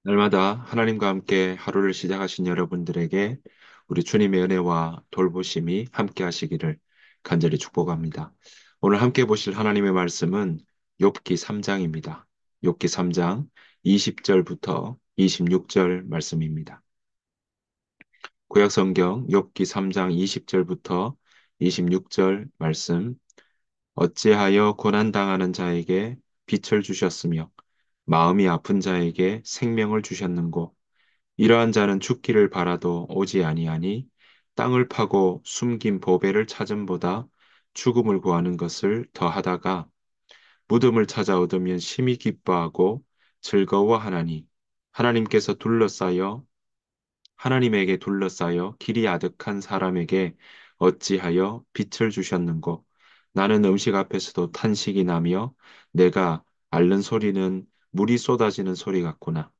날마다 하나님과 함께 하루를 시작하신 여러분들에게 우리 주님의 은혜와 돌보심이 함께 하시기를 간절히 축복합니다. 오늘 함께 보실 하나님의 말씀은 욥기 3장입니다. 욥기 3장 20절부터 26절 말씀입니다. 구약 성경 욥기 3장 20절부터 26절 말씀. 어찌하여 고난 당하는 자에게 빛을 주셨으며 마음이 아픈 자에게 생명을 주셨는고, 이러한 자는 죽기를 바라도 오지 아니하니 땅을 파고 숨긴 보배를 찾음보다 죽음을 구하는 것을 더하다가 무덤을 찾아 얻으면 심히 기뻐하고 즐거워하나니, 하나님께서 둘러싸여 하나님에게 둘러싸여 길이 아득한 사람에게 어찌하여 빛을 주셨는고, 나는 음식 앞에서도 탄식이 나며 내가 앓는 소리는 물이 쏟아지는 소리 같구나.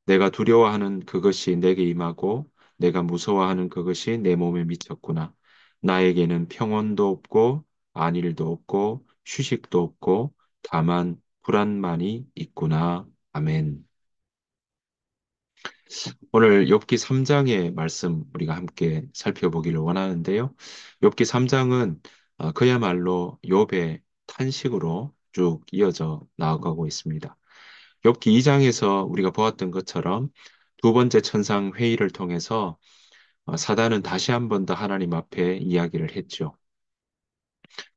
내가 두려워하는 그것이 내게 임하고 내가 무서워하는 그것이 내 몸에 미쳤구나. 나에게는 평온도 없고 안일도 없고 휴식도 없고 다만 불안만이 있구나. 아멘. 오늘 욥기 3장의 말씀 우리가 함께 살펴보기를 원하는데요. 욥기 3장은 그야말로 욥의 탄식으로 쭉 이어져 나아가고 있습니다. 욥기 2장에서 우리가 보았던 것처럼 두 번째 천상 회의를 통해서 사단은 다시 한 번 더 하나님 앞에 이야기를 했죠.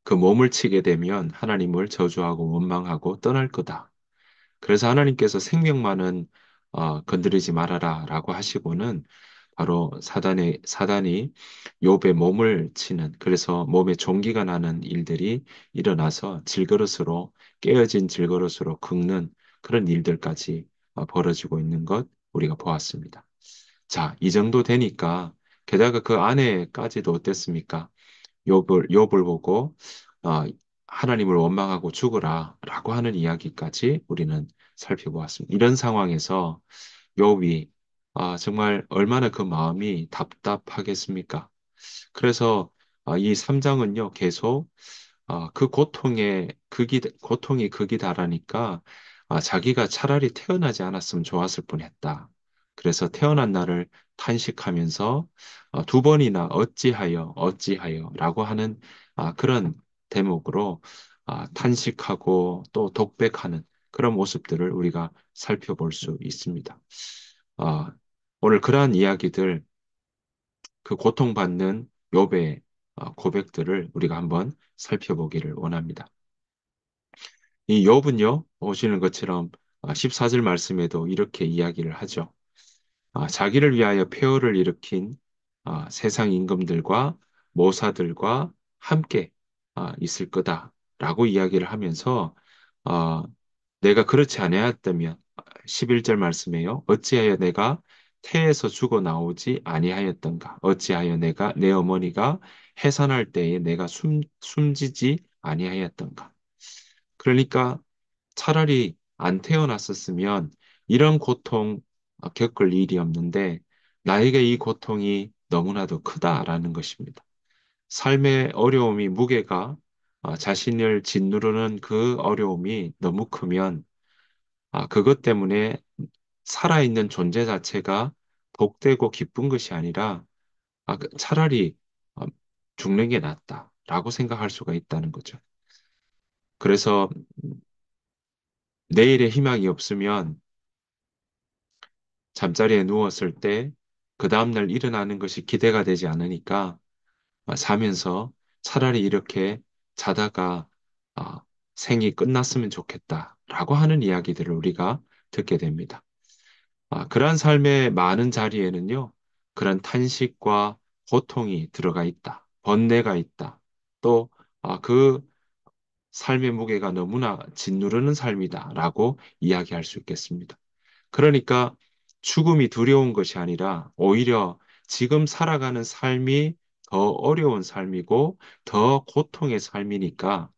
그 몸을 치게 되면 하나님을 저주하고 원망하고 떠날 거다. 그래서 하나님께서 생명만은 건드리지 말아라라고 하시고는 바로 사단이 욥의 몸을 치는, 그래서 몸에 종기가 나는 일들이 일어나서 질그릇으로, 깨어진 질그릇으로 긁는 그런 일들까지 벌어지고 있는 것 우리가 보았습니다. 자, 이 정도 되니까 게다가 그 안에까지도 어땠습니까? 욥을 보고 어, 하나님을 원망하고 죽으라라고 하는 이야기까지 우리는 살펴보았습니다. 이런 상황에서 욥이 정말 얼마나 그 마음이 답답하겠습니까? 그래서 이 3장은요, 계속 그 고통이 극이 달하니까 자기가 차라리 태어나지 않았으면 좋았을 뻔했다. 그래서 태어난 날을 탄식하면서 두 번이나 어찌하여라고 하는 그런 대목으로 탄식하고 또 독백하는 그런 모습들을 우리가 살펴볼 수 있습니다. 아, 오늘 그러한 이야기들, 그 고통받는 욥의 고백들을 우리가 한번 살펴보기를 원합니다. 이 욥은요, 보시는 것처럼 14절 말씀에도 이렇게 이야기를 하죠. 자기를 위하여 폐허를 일으킨 세상 임금들과 모사들과 함께 있을 거다라고 이야기를 하면서 아, 내가 그렇지 아니하였다면 11절 말씀에요. 어찌하여 내가 태에서 죽어 나오지 아니하였던가? 어찌하여 내가 내 어머니가 해산할 때에 내가 숨지지 아니하였던가? 그러니까 차라리 안 태어났었으면 이런 고통 겪을 일이 없는데 나에게 이 고통이 너무나도 크다라는 것입니다. 삶의 어려움이 무게가 자신을 짓누르는 그 어려움이 너무 크면 그것 때문에 살아있는 존재 자체가 복되고 기쁜 것이 아니라 차라리 아, 죽는 게 낫다라고 생각할 수가 있다는 거죠. 그래서 내일의 희망이 없으면 잠자리에 누웠을 때 그 다음날 일어나는 것이 기대가 되지 않으니까 사면서 차라리 이렇게 자다가 아, 생이 끝났으면 좋겠다라고 하는 이야기들을 우리가 듣게 됩니다. 그러한 삶의 많은 자리에는요, 그런 탄식과 고통이 들어가 있다. 번뇌가 있다. 또, 그 삶의 무게가 너무나 짓누르는 삶이다라고 이야기할 수 있겠습니다. 그러니까 죽음이 두려운 것이 아니라 오히려 지금 살아가는 삶이 더 어려운 삶이고 더 고통의 삶이니까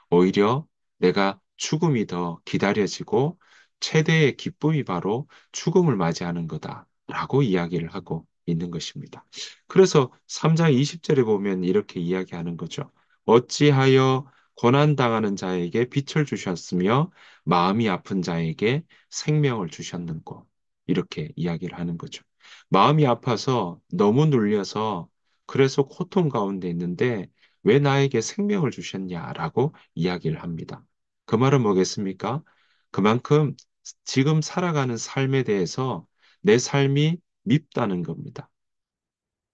오히려 내가 죽음이 더 기다려지고 최대의 기쁨이 바로 죽음을 맞이하는 거다라고 이야기를 하고 있는 것입니다. 그래서 3장 20절에 보면 이렇게 이야기하는 거죠. 어찌하여 고난당하는 자에게 빛을 주셨으며 마음이 아픈 자에게 생명을 주셨는고. 이렇게 이야기를 하는 거죠. 마음이 아파서 너무 눌려서 그래서 고통 가운데 있는데 왜 나에게 생명을 주셨냐라고 이야기를 합니다. 그 말은 뭐겠습니까? 그만큼 지금 살아가는 삶에 대해서 내 삶이 밉다는 겁니다.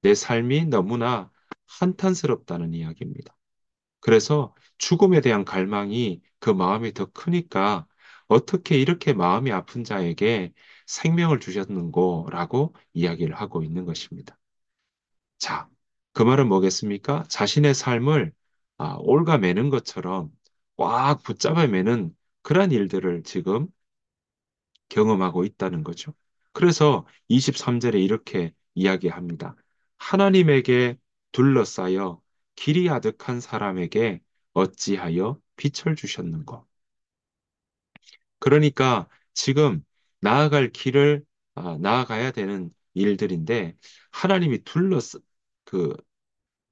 내 삶이 너무나 한탄스럽다는 이야기입니다. 그래서 죽음에 대한 갈망이 그 마음이 더 크니까 어떻게 이렇게 마음이 아픈 자에게 생명을 주셨는고라고 이야기를 하고 있는 것입니다. 자, 그 말은 뭐겠습니까? 자신의 삶을 올가매는 것처럼 꽉 붙잡아 매는 그러한 일들을 지금 경험하고 있다는 거죠. 그래서 23절에 이렇게 이야기합니다. 하나님에게 둘러싸여 길이 아득한 사람에게 어찌하여 빛을 주셨는고. 그러니까 지금 나아갈 길을 나아가야 되는 일들인데 하나님이 그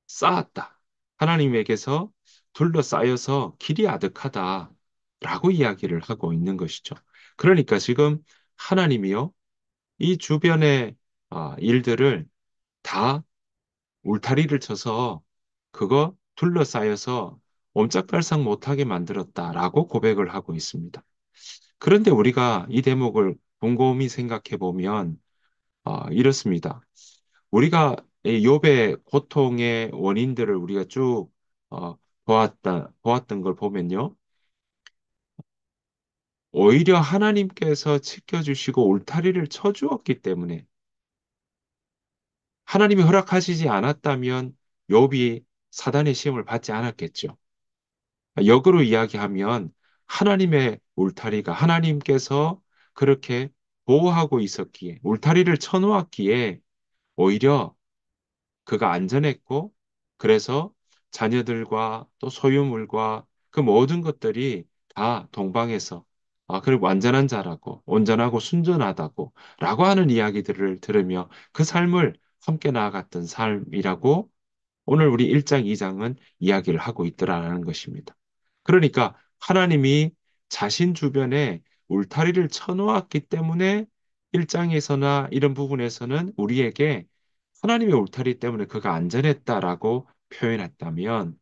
쌓았다. 하나님에게서 둘러싸여서 길이 아득하다라고 이야기를 하고 있는 것이죠. 그러니까 지금 하나님이요, 이 주변의 일들을 다 울타리를 쳐서 그거 둘러싸여서 옴짝달싹 못하게 만들었다라고 고백을 하고 있습니다. 그런데 우리가 이 대목을 곰곰이 생각해 보면 이렇습니다. 우리가 이 욥의 고통의 원인들을 우리가 쭉 보았던 걸 보면요. 오히려 하나님께서 지켜주시고 울타리를 쳐주었기 때문에 하나님이 허락하시지 않았다면 욥이 사단의 시험을 받지 않았겠죠. 역으로 이야기하면 하나님의 울타리가 하나님께서 그렇게 보호하고 있었기에 울타리를 쳐놓았기에 오히려 그가 안전했고 그래서 자녀들과 또 소유물과 그 모든 것들이 다 동방에서 그리고 완전한 자라고 온전하고 순전하다고 라고 하는 이야기들을 들으며 그 삶을 함께 나아갔던 삶이라고 오늘 우리 1장, 2장은 이야기를 하고 있더라라는 것입니다. 그러니까 하나님이 자신 주변에 울타리를 쳐놓았기 때문에 1장에서나 이런 부분에서는 우리에게 하나님의 울타리 때문에 그가 안전했다라고 표현했다면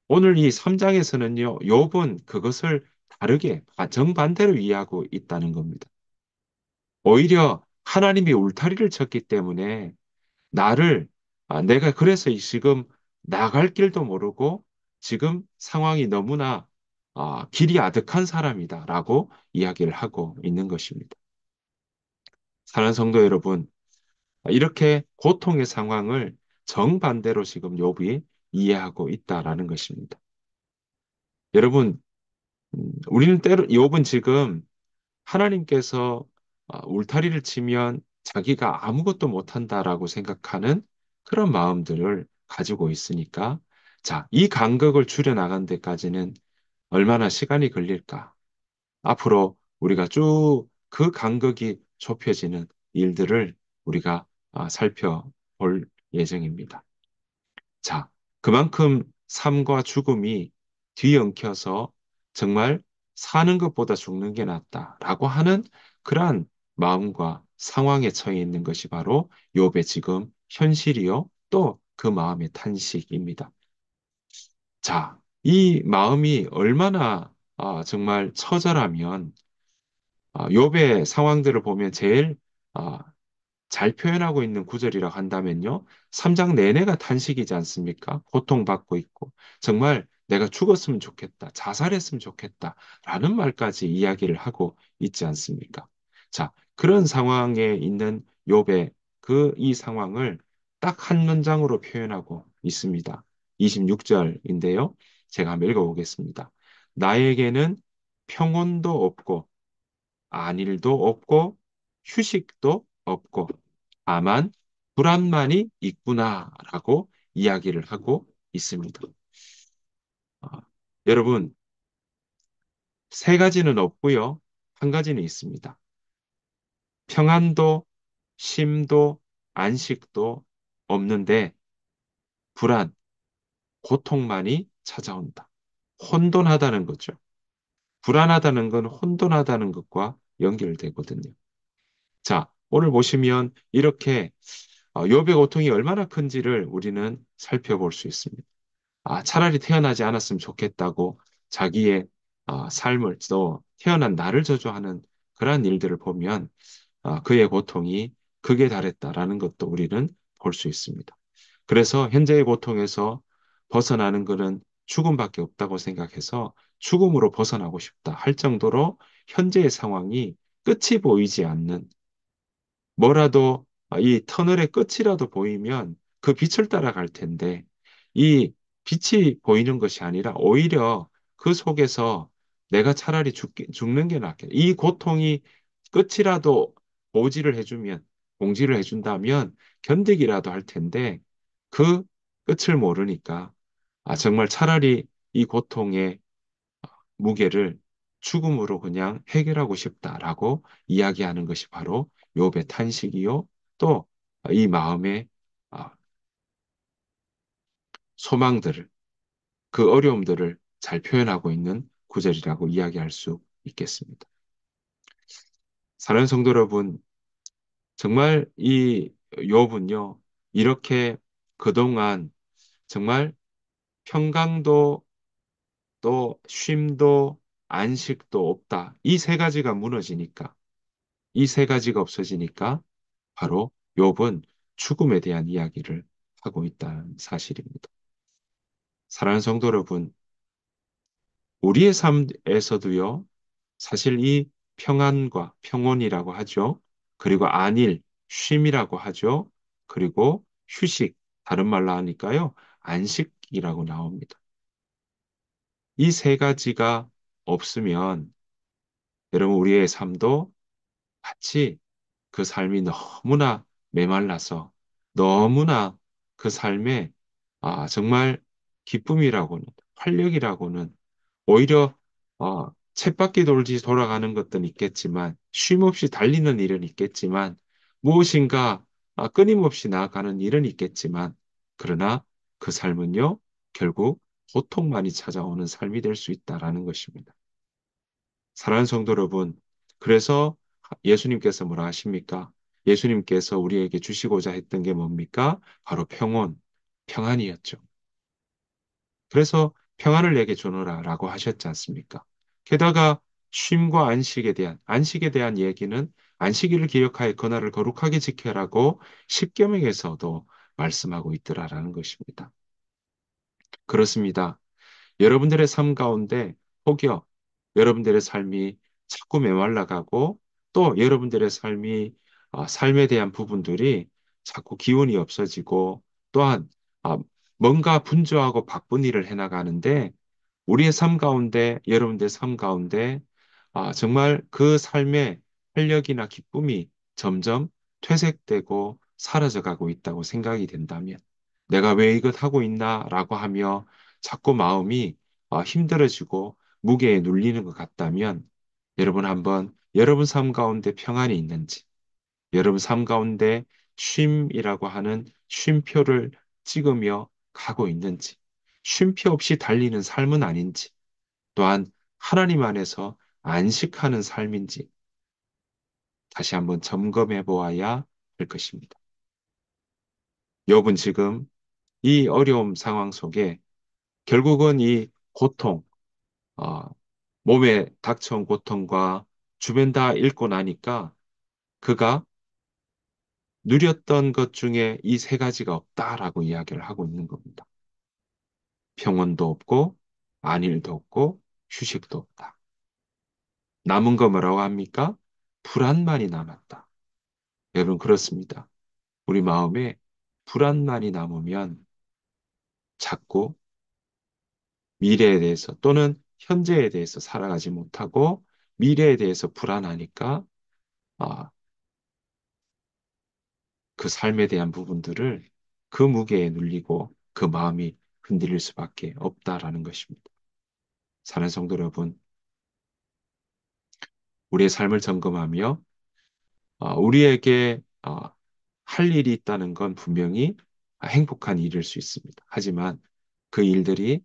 오늘 이 3장에서는요, 욥은 그것을 다르게 정반대로 이해하고 있다는 겁니다. 오히려 하나님이 울타리를 쳤기 때문에 나를 내가 그래서 지금 나갈 길도 모르고 지금 상황이 너무나 길이 아득한 사람이다라고 이야기를 하고 있는 것입니다. 사랑하는 성도 여러분, 이렇게 고통의 상황을 정반대로 지금 욥이 이해하고 있다라는 것입니다. 여러분, 우리는 때로 욥은 지금 하나님께서 울타리를 치면 자기가 아무것도 못한다라고 생각하는 그런 마음들을 가지고 있으니까 자, 이 간극을 줄여나간 데까지는 얼마나 시간이 걸릴까? 앞으로 우리가 쭉 그 간극이 좁혀지는 일들을 우리가 살펴볼 예정입니다. 자, 그만큼 삶과 죽음이 뒤엉켜서 정말 사는 것보다 죽는 게 낫다라고 하는 그러한 마음과 상황에 처해 있는 것이 바로 욥의 지금 현실이요. 또 그 마음의 탄식입니다. 자, 이 마음이 얼마나 정말 처절하면 욥의 상황들을 보면 제일 아, 잘 표현하고 있는 구절이라고 한다면요. 3장 내내가 탄식이지 않습니까? 고통받고 있고, 정말 내가 죽었으면 좋겠다, 자살했으면 좋겠다, 라는 말까지 이야기를 하고 있지 않습니까? 자, 그런 상황에 있는 욥의 이 상황을 딱 한 문장으로 표현하고 있습니다. 26절인데요. 제가 한번 읽어보겠습니다. 나에게는 평온도 없고, 안일도 없고 휴식도 없고 다만 불안만이 있구나라고 이야기를 하고 있습니다. 아, 여러분, 세 가지는 없고요. 한 가지는 있습니다. 평안도, 쉼도, 안식도 없는데 불안, 고통만이 찾아온다. 혼돈하다는 거죠. 불안하다는 건 혼돈하다는 것과 연결되거든요. 자, 오늘 보시면 이렇게 욥의 고통이 얼마나 큰지를 우리는 살펴볼 수 있습니다. 차라리 태어나지 않았으면 좋겠다고 자기의 삶을 또 태어난 나를 저주하는 그러한 일들을 보면 그의 고통이 극에 달했다라는 것도 우리는 볼 수 있습니다. 그래서 현재의 고통에서 벗어나는 것은 죽음밖에 없다고 생각해서 죽음으로 벗어나고 싶다 할 정도로 현재의 상황이 끝이 보이지 않는 뭐라도 이 터널의 끝이라도 보이면 그 빛을 따라갈 텐데 이 빛이 보이는 것이 아니라 오히려 그 속에서 내가 차라리 죽는 게 낫겠다. 이 고통이 끝이라도 보지를 해주면 공지를 해준다면 견디기라도 할 텐데 그 끝을 모르니까 정말 차라리 이 고통의 무게를 죽음으로 그냥 해결하고 싶다라고 이야기하는 것이 바로 욥의 탄식이요. 또 이 마음의 아, 소망들을, 그 어려움들을 잘 표현하고 있는 구절이라고 이야기할 수 있겠습니다. 사랑하는 성도 여러분, 정말 이 욥은요, 이렇게 그동안 정말 평강도 또 쉼도 안식도 없다. 이 세 가지가 무너지니까 이 세 가지가 없어지니까 바로 욥은 죽음에 대한 이야기를 하고 있다는 사실입니다. 사랑하는 성도 여러분, 우리의 삶에서도요, 사실 이 평안과 평온이라고 하죠. 그리고 안일, 쉼이라고 하죠. 그리고 휴식, 다른 말로 하니까요, 안식이라고 나옵니다. 이 세 가지가 없으면 여러분 우리의 삶도 마치 그 삶이 너무나 메말라서 너무나 그 삶에 정말 기쁨이라고는 활력이라고는 오히려 쳇바퀴 돌지 돌아가는 것들은 있겠지만 쉼없이 달리는 일은 있겠지만 무엇인가 끊임없이 나아가는 일은 있겠지만 그러나 그 삶은요 결국 고통만이 찾아오는 삶이 될 수 있다라는 것입니다. 사랑하는 성도 여러분, 그래서 예수님께서 뭐라 하십니까? 예수님께서 우리에게 주시고자 했던 게 뭡니까? 바로 평온, 평안이었죠. 그래서 평안을 내게 주노라 라고 하셨지 않습니까? 게다가 쉼과 안식에 대한 얘기는 안식일을 기억하여 그날을 거룩하게 지켜라고 십계명에서도 말씀하고 있더라라는 것입니다. 그렇습니다. 여러분들의 삶 가운데 혹여 여러분들의 삶이 자꾸 메말라가고 또 여러분들의 삶에 대한 부분들이 자꾸 기운이 없어지고 또한 아, 뭔가 분주하고 바쁜 일을 해나가는데 우리의 삶 가운데 여러분들의 삶 가운데 정말 그 삶의 활력이나 기쁨이 점점 퇴색되고 사라져가고 있다고 생각이 된다면 내가 왜 이것 하고 있나라고 하며 자꾸 마음이 힘들어지고 무게에 눌리는 것 같다면 여러분 한번 여러분 삶 가운데 평안이 있는지 여러분 삶 가운데 쉼이라고 하는 쉼표를 찍으며 가고 있는지 쉼표 없이 달리는 삶은 아닌지 또한 하나님 안에서 안식하는 삶인지 다시 한번 점검해 보아야 할 것입니다. 욥은 지금 이 어려움 상황 속에 결국은 이 고통, 어, 몸에 닥쳐온 고통과 주변 다 잃고 나니까 그가 누렸던 것 중에 이 세 가지가 없다라고 이야기를 하고 있는 겁니다. 평온도 없고, 안일도 없고, 휴식도 없다. 남은 거 뭐라고 합니까? 불안만이 남았다. 여러분, 그렇습니다. 우리 마음에 불안만이 남으면 자꾸 미래에 대해서 또는 현재에 대해서 살아가지 못하고 미래에 대해서 불안하니까 아, 그 삶에 대한 부분들을 그 무게에 눌리고 그 마음이 흔들릴 수밖에 없다라는 것입니다. 사는 성도 여러분, 우리의 삶을 점검하며 우리에게 할 일이 있다는 건 분명히 행복한 일일 수 있습니다. 하지만 그 일들이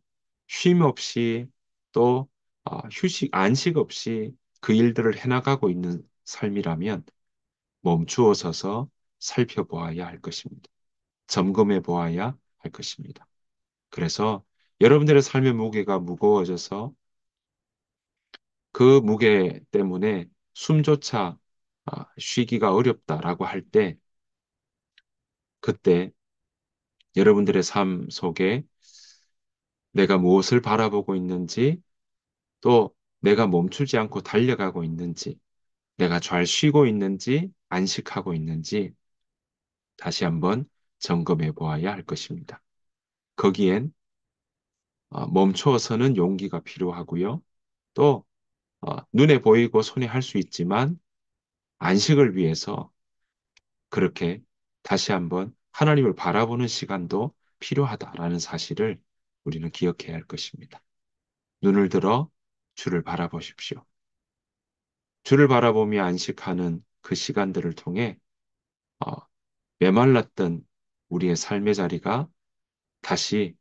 쉼 없이 또 안식 없이 그 일들을 해나가고 있는 삶이라면 멈추어 서서 살펴보아야 할 것입니다. 점검해 보아야 할 것입니다. 그래서 여러분들의 삶의 무게가 무거워져서 그 무게 때문에 숨조차 쉬기가 어렵다라고 할 때, 그때 여러분들의 삶 속에 내가 무엇을 바라보고 있는지, 또 내가 멈추지 않고 달려가고 있는지, 내가 잘 쉬고 있는지, 안식하고 있는지 다시 한번 점검해 보아야 할 것입니다. 거기엔 멈추어서는 용기가 필요하고요. 또 눈에 보이고 손에 할 수 있지만 안식을 위해서 그렇게 다시 한번 하나님을 바라보는 시간도 필요하다라는 사실을 우리는 기억해야 할 것입니다. 눈을 들어 주를 바라보십시오. 주를 바라보며 안식하는 그 시간들을 통해 어, 메말랐던 우리의 삶의 자리가 다시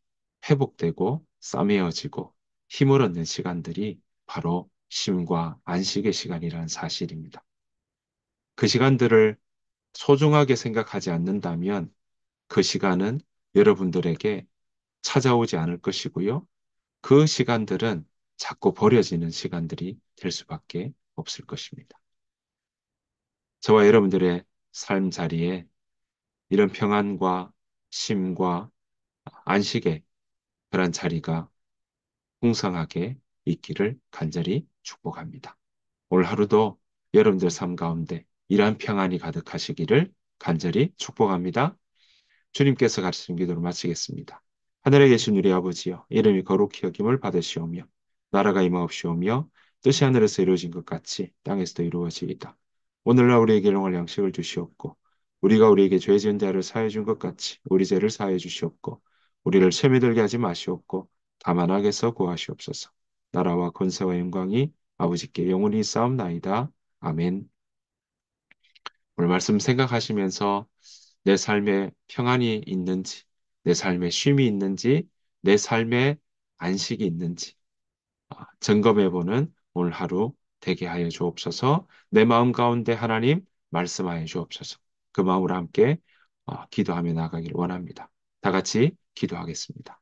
회복되고 싸매어지고 힘을 얻는 시간들이 바로 쉼과 안식의 시간이라는 사실입니다. 그 시간들을 소중하게 생각하지 않는다면 그 시간은 여러분들에게 찾아오지 않을 것이고요. 그 시간들은 자꾸 버려지는 시간들이 될 수밖에 없을 것입니다. 저와 여러분들의 삶 자리에 이런 평안과 쉼과 안식의 그런 자리가 풍성하게 있기를 간절히 축복합니다. 올 하루도 여러분들 삶 가운데 이러한 평안이 가득하시기를 간절히 축복합니다. 주님께서 가르치신 기도를 마치겠습니다. 하늘에 계신 우리 아버지여, 이름이 거룩히 여김을 받으시오며, 나라가 임하옵시오며, 뜻이 하늘에서 이루어진 것 같이 땅에서도 이루어지이다. 오늘날 우리에게 일용할 양식을 주시옵고, 우리가 우리에게 죄 지은 자를 사해 준 것 같이 우리 죄를 사해 주시옵고, 우리를 시험에 들게 하지 마시옵고, 다만 악에서 구하시옵소서. 나라와 권세와 영광이 아버지께 영원히 싸움나이다. 아멘. 오늘 말씀 생각하시면서 내 삶에 평안이 있는지, 내 삶에 쉼이 있는지, 내 삶에 안식이 있는지 점검해보는 오늘 하루 되게 하여 주옵소서. 내 마음 가운데 하나님 말씀하여 주옵소서. 그 마음으로 함께 기도하며 나가길 원합니다. 다 같이 기도하겠습니다.